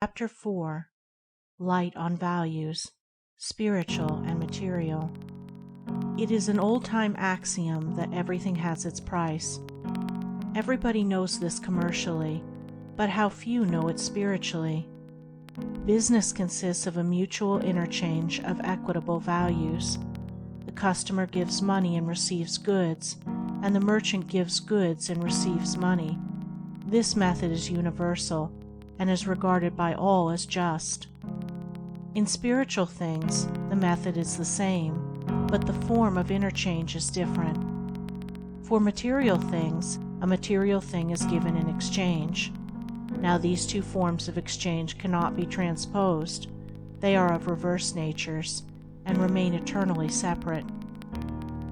Chapter 4. Light on Values, Spiritual and Material. It is an old-time axiom that everything has its price. Everybody knows this commercially, but how few know it spiritually. Business consists of a mutual interchange of equitable values. The customer gives money and receives goods, and the merchant gives goods and receives money. This method is universal and is regarded by all as just. In spiritual things, the method is the same, but the form of interchange is different. For material things, a material thing is given in exchange. Now these two forms of exchange cannot be transposed. They are of reverse natures, and remain eternally separate.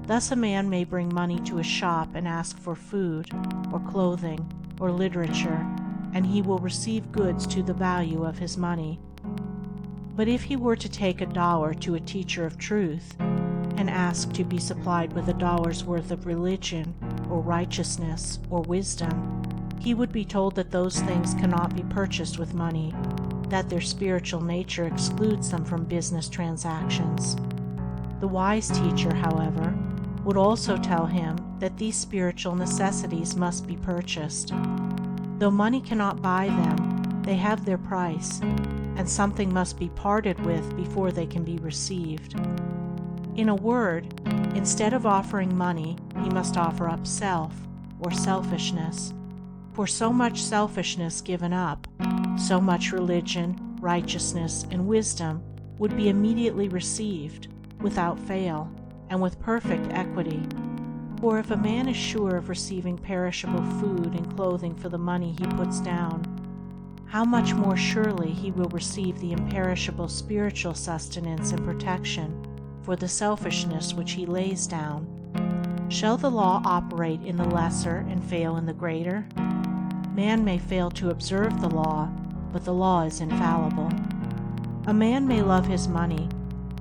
Thus a man may bring money to a shop and ask for food, or clothing, or literature, and he will receive goods to the value of his money. But if he were to take $1 to a teacher of truth, and ask to be supplied with $1's worth of religion, or righteousness, or wisdom, he would be told that those things cannot be purchased with money, that their spiritual nature excludes them from business transactions. The wise teacher, however, would also tell him that these spiritual necessities must be purchased. Though money cannot buy them, they have their price, and something must be parted with before they can be received. In a word, instead of offering money, he must offer up self, or selfishness. For so much selfishness given up, so much religion, righteousness, and wisdom would be immediately received, without fail, and with perfect equity. For if a man is sure of receiving perishable food and clothing for the money he puts down, how much more surely he will receive the imperishable spiritual sustenance and protection for the selfishness which he lays down. Shall the law operate in the lesser and fail in the greater? Man may fail to observe the law, but the law is infallible. A man may love his money,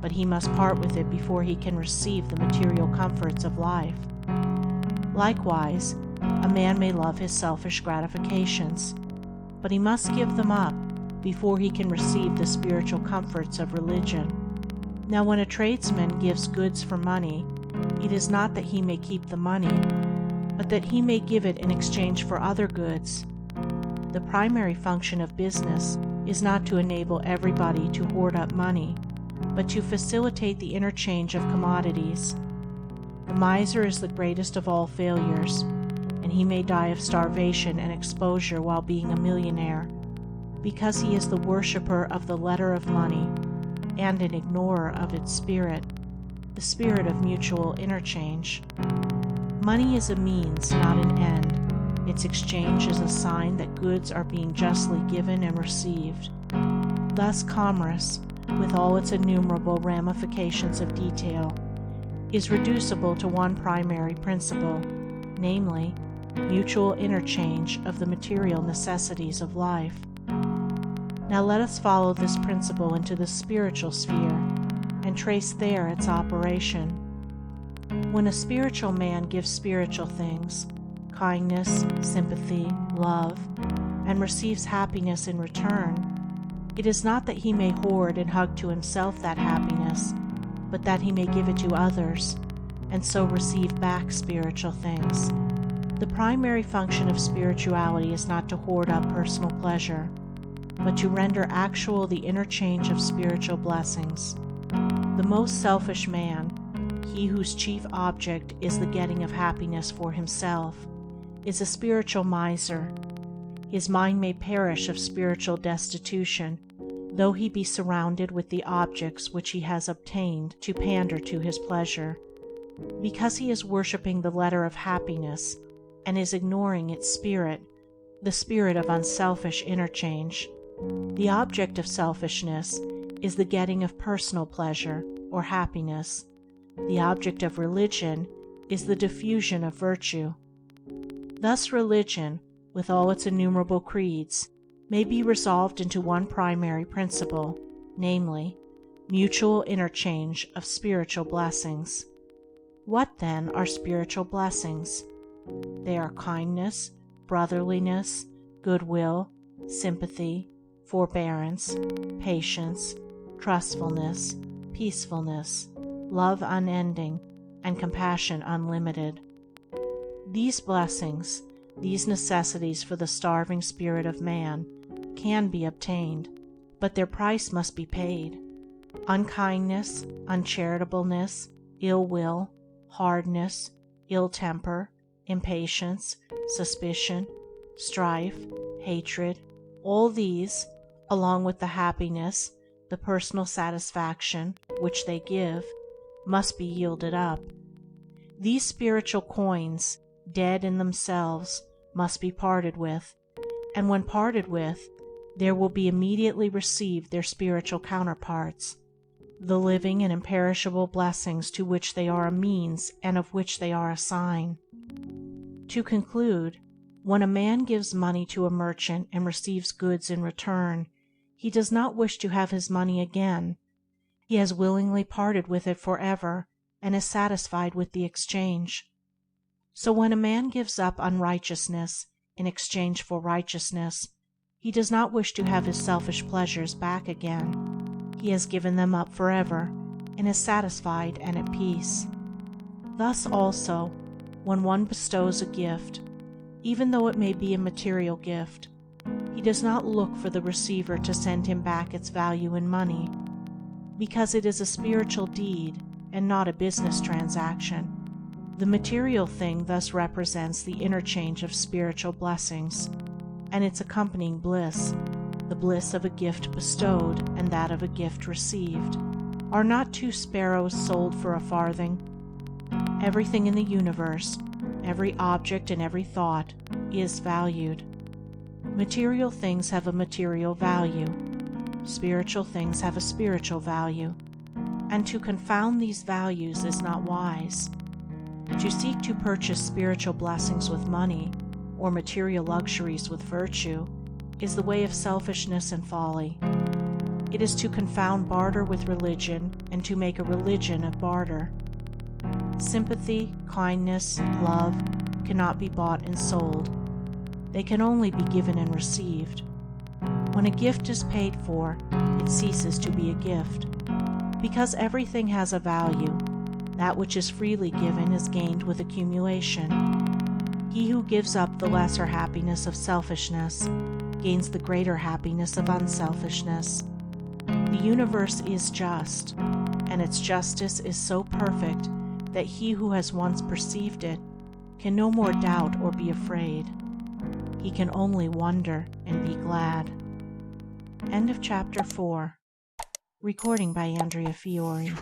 but he must part with it before he can receive the material comforts of life. Likewise, a man may love his selfish gratifications, but he must give them up before he can receive the spiritual comforts of religion. Now when a tradesman gives goods for money, it is not that he may keep the money, but that he may give it in exchange for other goods. The primary function of business is not to enable everybody to hoard up money, but to facilitate the interchange of commodities. The miser is the greatest of all failures, and he may die of starvation and exposure while being a millionaire, because he is the worshipper of the letter of money and an ignorer of its spirit, the spirit of mutual interchange. Money is a means, not an end. Its exchange is a sign that goods are being justly given and received. Thus commerce, with all its innumerable ramifications of detail, is reducible to one primary principle, namely, mutual interchange of the material necessities of life. Now let us follow this principle into the spiritual sphere, and trace there its operation. When a spiritual man gives spiritual things, kindness, sympathy, love, and receives happiness in return, it is not that he may hoard and hug to himself that happiness, but that he may give it to others, and so receive back spiritual things. The primary function of spirituality is not to hoard up personal pleasure, but to render actual the interchange of spiritual blessings. The most selfish man, he whose chief object is the getting of happiness for himself, is a spiritual miser. His mind may perish of spiritual destitution, though he be surrounded with the objects which he has obtained to pander to his pleasure, because he is worshipping the letter of happiness and is ignoring its spirit, the spirit of unselfish interchange. The object of selfishness is the getting of personal pleasure or happiness. The object of religion is the diffusion of virtue. Thus religion, with all its innumerable creeds, may be resolved into one primary principle, namely, mutual interchange of spiritual blessings. What then are spiritual blessings? They are kindness, brotherliness, goodwill, sympathy, forbearance, patience, trustfulness, peacefulness, love unending, and compassion unlimited. These blessings, these necessities for the starving spirit of man, can be obtained, but their price must be paid. Unkindness, uncharitableness, ill will, hardness, ill temper, impatience, suspicion, strife, hatred, all these, along with the happiness, the personal satisfaction which they give, must be yielded up. These spiritual coins, dead in themselves, must be parted with, and when parted with, there will be immediately received their spiritual counterparts, the living and imperishable blessings to which they are a means and of which they are a sign. To conclude, when a man gives money to a merchant and receives goods in return, he does not wish to have his money again. He has willingly parted with it forever and is satisfied with the exchange. So when a man gives up unrighteousness in exchange for righteousness, he does not wish to have his selfish pleasures back again. He has given them up forever and is satisfied and at peace. Thus also, when one bestows a gift, even though it may be a material gift, he does not look for the receiver to send him back its value in money, because it is a spiritual deed and not a business transaction. The material thing thus represents the interchange of spiritual blessings, and its accompanying bliss, the bliss of a gift bestowed and that of a gift received, are not two sparrows sold for a farthing. Everything in the universe, every object and every thought, is valued. Material things have a material value. Spiritual things have a spiritual value, and to confound these values is not wise. To seek to purchase spiritual blessings with money, or material luxuries with virtue, is the way of selfishness and folly. It is to confound barter with religion and to make a religion of barter. Sympathy, kindness, love cannot be bought and sold. They can only be given and received. When a gift is paid for, it ceases to be a gift. Because everything has a value, that which is freely given is gained with accumulation. He who gives up the lesser happiness of selfishness gains the greater happiness of unselfishness. The universe is just, and its justice is so perfect that he who has once perceived it can no more doubt or be afraid. He can only wonder and be glad. End of chapter 4. Recording by Andrea Fiore.